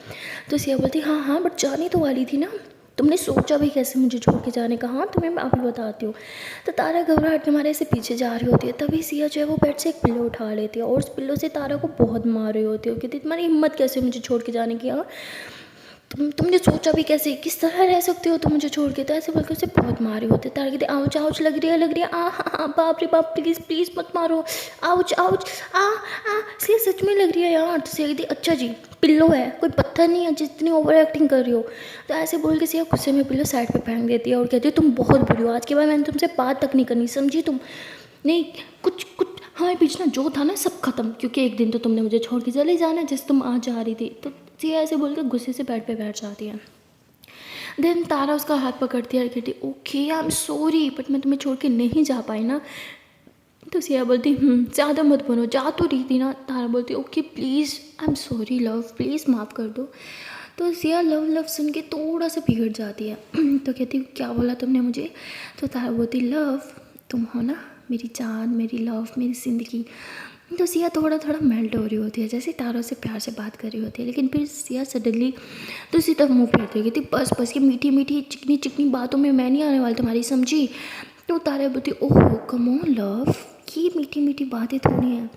तो सिया बोलती हाँ हाँ बट जाने तो वाली थी ना, तुमने सोचा भी कैसे मुझे छोड़ के जाने का, हाँ तुम्हें मैं अभी बताती हूँ। तो तारा घबराहट के मारे से पीछे जा रही होती है, तभी सिया जो है वो बेड से एक पिल्लो उठा लेती है और उस पिल्लो से तारा को बहुत मार रही होती है। कहती तुम्हारी हिम्मत कैसे मुझे छोड़ के जाने की, हाँ तुमने सोचा भी कैसे, किस तरह रह सकते हो तुम मुझे छोड़ के। तो ऐसे बोलकर उसे बहुत मारे होते। तारा कहते आउच आउच लग रही है बाप रे बाप प्लीज़ प्लीज़ मत मारो, आउच आउच इसलिए सच में लग रही है यार। तो सिया कहती अच्छा जी पिल्लो है, कोई पत्थर नहीं है जितनी ओवर एक्टिंग कर रही हो। तो ऐसे बोल के सिया गुस्से में पिल्लो साइड पे फेंक देती है और कहती है तुम बहुत बुरी हो, आज के बाद मैंने तुमसे बात तक नहीं करनी, समझी तुम। नहीं कुछ हमारे बीच ना जो था ना सब खत्म, क्योंकि एक दिन तो तुमने मुझे छोड़ के चले जाना जैसे तुम आज जा रही थी। तो सिया ऐसे बोल के गुस्से से बेड पे बैठ जाती है। देन तारा उसका हाथ पकड़ती है और कहती okay I am sorry but मैं तुम्हें छोड़ के नहीं जा पाई ना। तो सिया बोलती ज़्यादा मत बनो, जा तो रही थी ना। तारा बोलती okay please I am sorry love, please माफ़ कर दो। तो सिया लव लव सुन के थोड़ा सा बिगड़ जाती है। तो कहती क्या बोला तुमने मुझे। तो तारा बोलती लव तुम हो ना मेरी जान, मेरी लव, मेरी ज़िंदगी। तो सिया थोड़ा थोड़ा मेल्ट हो रही होती है, जैसे तारा से प्यार से बात कर रही होती है। लेकिन फिर सिया सडनली दूसरी तरफ मुँह फेरती है, कहती बस बस ये मीठी मीठी चिकनी चिकनी बातों में मैं नहीं आने वाली तुम्हारी, समझी। तो तारा बोलती ओह कम ऑन लव, ये मीठी मीठी बातें थोड़ी हैं,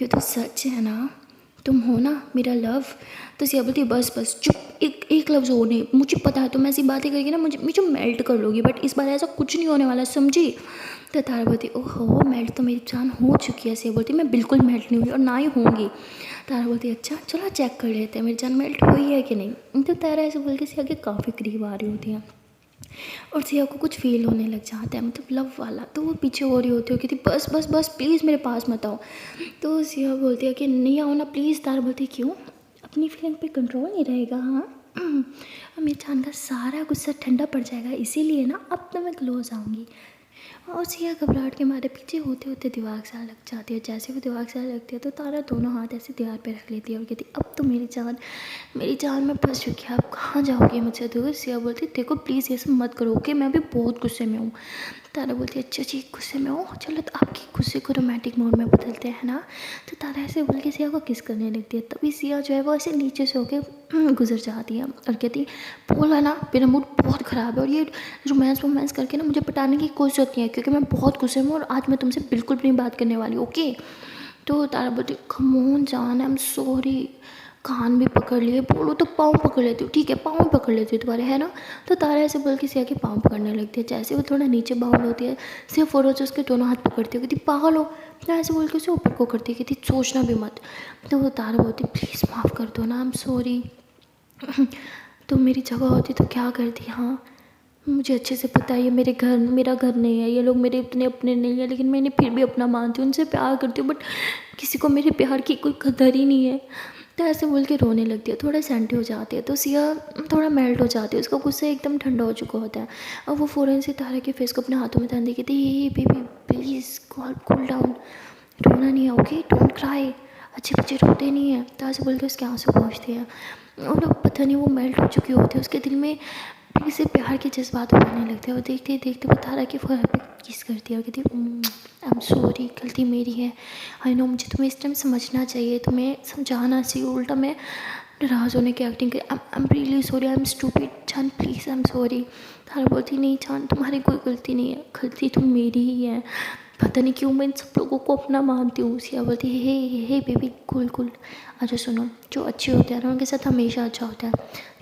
ये तो सच है ना, तुम हो ना मेरा लव। तो सिया बोलती बस बस चुप, एक लफ्ज़ हो नहीं, मुझे पता है तुम ऐसी बातें करके ना मुझे मेल्ट कर लोगी, बट इस बार ऐसा कुछ नहीं होने वाला, समझी। तो तारा बोलती ओहो मेल्ट तो मेरी जान हो चुकी है। सिया बोलती मैं बिल्कुल मेल्ट नहीं हुई और ना ही होंगी। तारा बोलती अच्छा चलो चेक कर लेते हैं मेरी जान मेल्ट हुई है कि नहीं। तो तारा ऐसे बोल के सिया के काफ़ी करीब आ रही होती है और सिया को कुछ फील होने लग जाता है, मतलब लव वाला। तो वो पीछे हो रही होती है, कहती बस बस बस प्लीज़ मेरे पास मत आओ। तो सिया बोलती है कि नहीं आओ ना प्लीज़। तारा बोलती क्यों, अपनी फीलिंग पे कंट्रोल नहीं रहेगा, हाँ अब मेरी जान का सारा गुस्सा ठंडा पड़ जाएगा, इसीलिए ना अब तो मैं क्लोज आऊँगी। और सिया घबराहट के मारे पीछे होते होते दीवार से लग जाती है। जैसे वो दीवार से लगती है तो तारा दोनों हाथ ऐसे दीवार पे रख लेती है और कहती अब तो मेरी जान में फंस चुकी है, अब कहाँ जाओगी मुझसे दूर। सिया बोलती देखो प्लीज़ ये सब मत करो ओके, मैं भी बहुत गुस्से में हूँ। तारा बोलती अच्छा जी गुस्से में हो, चलो तो आपकी गुस्से को रोमांटिक मोड में बदलते हैं ना। तो तारा ऐसे बोल के सिया को किस करने लगती है। तभी सिया जो है वो ऐसे नीचे से होके गुजर जाती है और कहती बोला ना मेरा मूड बहुत ख़राब है और ये रोमांस करके ना मुझे पटाने की कोशिश होती है, क्योंकि मैं बहुत गुस्से में और आज मैं तुमसे बिल्कुल भी नहीं बात करने वाली, ओके। तो तारा बोलती कम ऑन जान आई एम सॉरी, कान भी पकड़ लिए, बोलो तो पाँव पकड़ लेती हूँ, ठीक है पाँव पकड़ लेती हूँ तुम्हारे, है ना। तो तारा ऐसे बोल के सिया के पाँव पकड़ने लगती है। जैसे वो थोड़ा नीचे बाउल होती है सिया फ़ौरन से उसके दोनों हाथ पकड़ती है, कहती पागल हो। तो ऐसे बोल के उसे ऊपर को करती है, कहती सोचना भी मत। तो वो तारा बोलती प्लीज़ माफ़ कर दो ना, आई एम सॉरी। तुम मेरी जगह होती तो क्या करती, हाँ मुझे अच्छे से पता है ये मेरा घर नहीं है, ये लोग मेरे इतने अपने नहीं है, लेकिन मैं इन्हें फिर भी अपना मानती हूँ, उनसे प्यार करती हूँ, बट किसी को मेरे प्यार की कोई कदर ही नहीं है। तो ऐसे बोल के रोने लगती है, थोड़ा सेंटी हो जाती है। तो सिया थोड़ा मेल्ट हो जाती है, उसका गुस्सा एकदम ठंडा हो चुका होता है। और वो फ़ौरन से तारा के फेस को अपने हाथों में थाम दी, कहती hey baby please cool down, रोना नहीं है ओके, डोंट क्राई, अच्छे बच्चे रोते नहीं हैं। तो ऐसे बोल के उसके आंसू पहुँचते हैं और अब पता नहीं वो मेल्ट हो चुकी होती है, उसके दिल में फिर से प्यार के जज्बात उभरने लगते हैं और देखते ही देखते वो तारा के फोrehead पे किस करती है और कहती है आई एम सॉरी, गलती मेरी है, आई नो मुझे तुम्हें इस टाइम समझना चाहिए, तुम्हें समझाना चाहिए, उल्टा मैं नाराज़ होने की एक्टिंग कर, आई am really sorry, I am stupid जान, please I am sorry. Tara बोलती नहीं जान, तुम्हारी कोई गलती नहीं है, गलती तो मेरी ही है, पता नहीं क्यों मैं इन सब लोगों को अपना मानती हूँ। सिया बोलती है हे बेबी कूल कूल, अच्छा सुनो, जो अच्छे होते हैं ना उनके साथ हमेशा अच्छा होता है,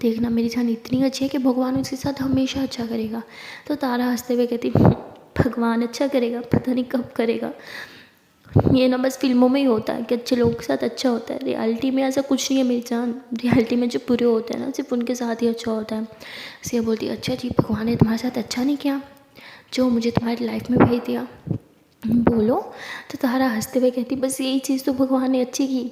देखना मेरी जान इतनी अच्छी है कि भगवान उसके साथ हमेशा अच्छा करेगा। तो तारा हंसते हुए कहती भगवान अच्छा करेगा, पता नहीं कब करेगा, ये ना बस फिल्मों में ही होता है कि अच्छे लोगों के साथ अच्छा होता है, रियलिटी में ऐसा कुछ नहीं है मेरी जान, रियलिटी में जो बुरे होते हैं ना सिर्फ उनके साथ ही अच्छा होता है। सिया बोलती है अच्छा जी, भगवान ने तुम्हारे साथ अच्छा नहीं किया जो मुझे तुम्हारी लाइफ में भेज दिया, बोलो। तो तारा हंसते हुए कहती बस यही चीज़ तो भगवान ने अच्छी की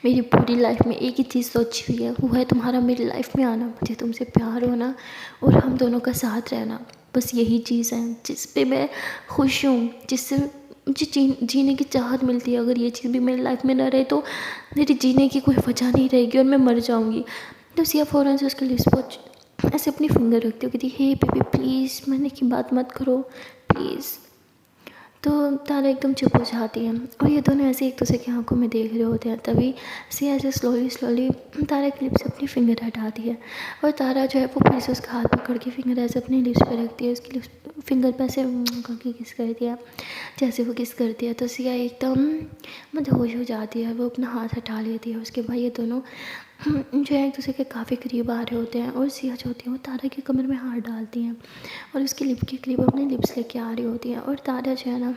मेरी पूरी लाइफ में एक ही चीज़ तो अच्छी हुई है, वो है तुम्हारा मेरी लाइफ में आना, मुझे तुमसे प्यार होना और हम दोनों का साथ रहना, बस यही चीज़ है जिस पे मैं खुश हूँ, जिससे मुझे जीने की चाहत मिलती है। अगर ये चीज़ भी मेरी लाइफ में ना रहे तो मेरी जीने की कोई वजह नहीं रहेगी और मैं मर जाऊँगी। तो सिया फ़ौरन से उसके लिप्स पर ऐसे अपनी फिंगर रखती हो, कहती हे बेबी प्लीज़ मरने की बात मत करो प्लीज़। तो तारा एकदम चुप हो जाती है और ये दोनों ऐसे एक दूसरे की आंखों में देख रहे होते हैं। तभी सिया ऐसे स्लोली तारा के लिप्स से अपनी फिंगर हटाती है और तारा जो है वो फिर से उसका हाथ पकड़ के फिंगर ऐसे अपने लिप्स पे रखती है, उसकी लिप्स फिंगर पे ऐसे करके किस करती है। जैसे वो किस करती है तो सिया एकदम मदहोश हो जाती है, वो अपना हाथ हटा लेती है। उसके बाद ये दोनों जो है एक दूसरे के काफ़ी करीब आ रहे होते हैं और सिया जो होती है वो तारा की कमर में हाथ डालती हैं और उसकी लिप के करीब अपने लिप्स लेके आ रही होती हैं। और तारा जो है ना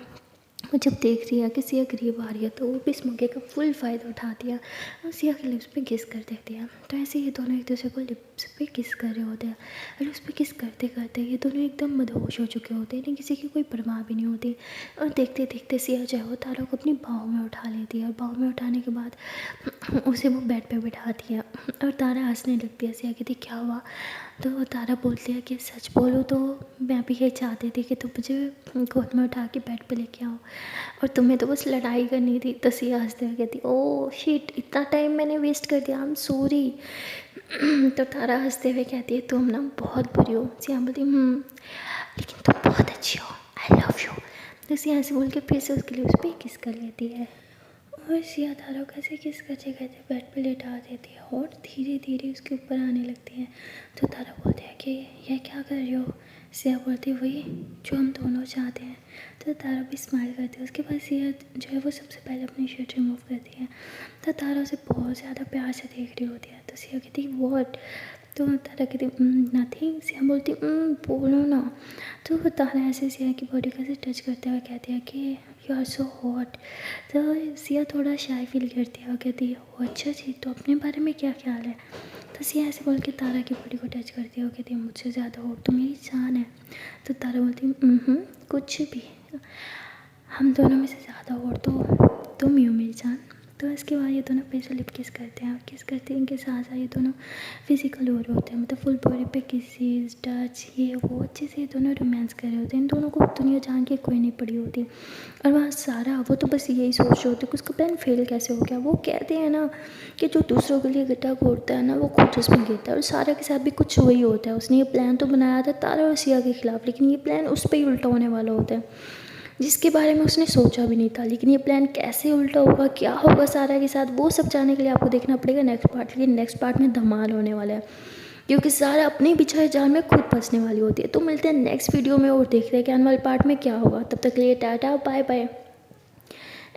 वो जब देख रही है कि सिया करीब आ रही है तो वो भी इस मौके का फुल फ़ायदा उठाती है और सिया के लिप्स पे किस कर देती है। तो ऐसे ये दोनों एक दूसरे को लिप्स पे किस कर रहे होते हैं और उस पर किस करते करते ये दोनों एकदम मदहोश हो चुके होते हैं, लेकिन किसी की कोई परवाह भी नहीं होती। और देखते देखते सिया जो है वो तारा को अपनी बाहों में उठा लेती है और बाहों में उठाने के बाद उसे वो बेड पे बिठाती है और तारा हंसने लगती है। सिया कहती क्या हुआ? तो तारा बोलती है कि सच बोलो तो मैं भी ये चाहती थी कि तुम मुझे गोद में उठा के बेड पे लेके आओ और तुम्हें तो बस लड़ाई करनी थी। तो सिया हंसते हुए कहती ओह शिट, इतना टाइम मैंने वेस्ट कर दिया, आई एम सॉरी। तो तारा हंसते हुए कहती है तुम ना बहुत बुरी हो। सिया बोलती लेकिन तुम बहुत अच्छी हो, आई लव यू। तो सिया ऐसे बोल के फिर से उसके लिए उस पर किस कर लेती है और सिया तारा को ऐसे किस करते करते बेड पे लेटा देती है और धीरे धीरे उसके ऊपर आने लगती है। तो तारा बोलती है कि यह क्या कर रही हो? सिया बोलती है वही जो हम दोनों चाहते हैं। तो तारा भी स्माइल करती है। उसके बाद सिया जो है वो सबसे पहले अपनी शर्ट रिमूव करती है। तो तारा उसे बहुत ज़्यादा प्यार से देख रही होती है। तो सिया कहती व्हाट? तो तारा कहती नथिंग। सिया बोलती बोलो ना। तो वो तारा ऐसे सिया की बॉडी को ऐसे टच करते हुए कहती है कि यू आर सो हॉट। तो सिया थोड़ा शाय फील करती है और कहती है ओ अच्छा जी, तो अपने बारे में क्या ख्याल है? तो सिया ऐसे बोल के तारा की बॉडी को टच करती है और कहती है मुझसे ज़्यादा हॉट तो मेरी जान है। तो तारा बोलती कुछ भी, हम दोनों में से ज़्यादा हॉट तो तुम ही हो मेरी जान। तो इसके बाद ये दोनों फिर से लिप किस करते हैं और किस करते हैं इनके साथ साथ ये दोनों फिजिकल हो रहे होते हैं, मतलब फुल बॉडी पे किसेस टच ये वो अच्छे से ये दोनों रोमांस कर रहे होते हैं। इन दोनों को दुनिया जान के कोई नहीं पड़ी होती। और वहाँ सारा वो तो बस यही सोच रहे होते कि उसका प्लान फेल कैसे हो गया। वो कहते हैं ना कि जो दूसरों के लिए गड्ढा खोदता है ना वो खुद उसमें गिरता है, और सारा के साथ भी कुछ वही होता है। उसने ये प्लान तो बनाया था तारा और सिया के खिलाफ, लेकिन ये प्लान उस पर ही उल्टा होने वाला होता है जिसके बारे में उसने सोचा भी नहीं था। लेकिन ये प्लान कैसे उल्टा होगा, क्या होगा सारा के साथ, वो सब जानने के लिए आपको देखना पड़ेगा नेक्स्ट पार्ट। लेकिन नेक्स्ट पार्ट में धमाल होने वाला है क्योंकि सारा अपने बिछाए जाल में खुद फंसने वाली होती है। तो मिलते हैं नेक्स्ट वीडियो में और देखते हैं कि आने वाले पार्ट में क्या होगा। तब तक के लिए टाटा बाय बाय।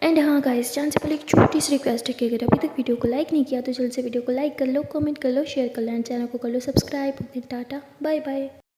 एंड हाँ गाइस, चांस से पहले एक छोटी सी रिक्वेस्ट है कि अगर अभी तक वीडियो को लाइक नहीं किया तो जल्द से वीडियो को लाइक कर लो, कमेंट कर लो, शेयर कर लो एंड चैनल को कर लो सब्सक्राइब। Tata bye bye.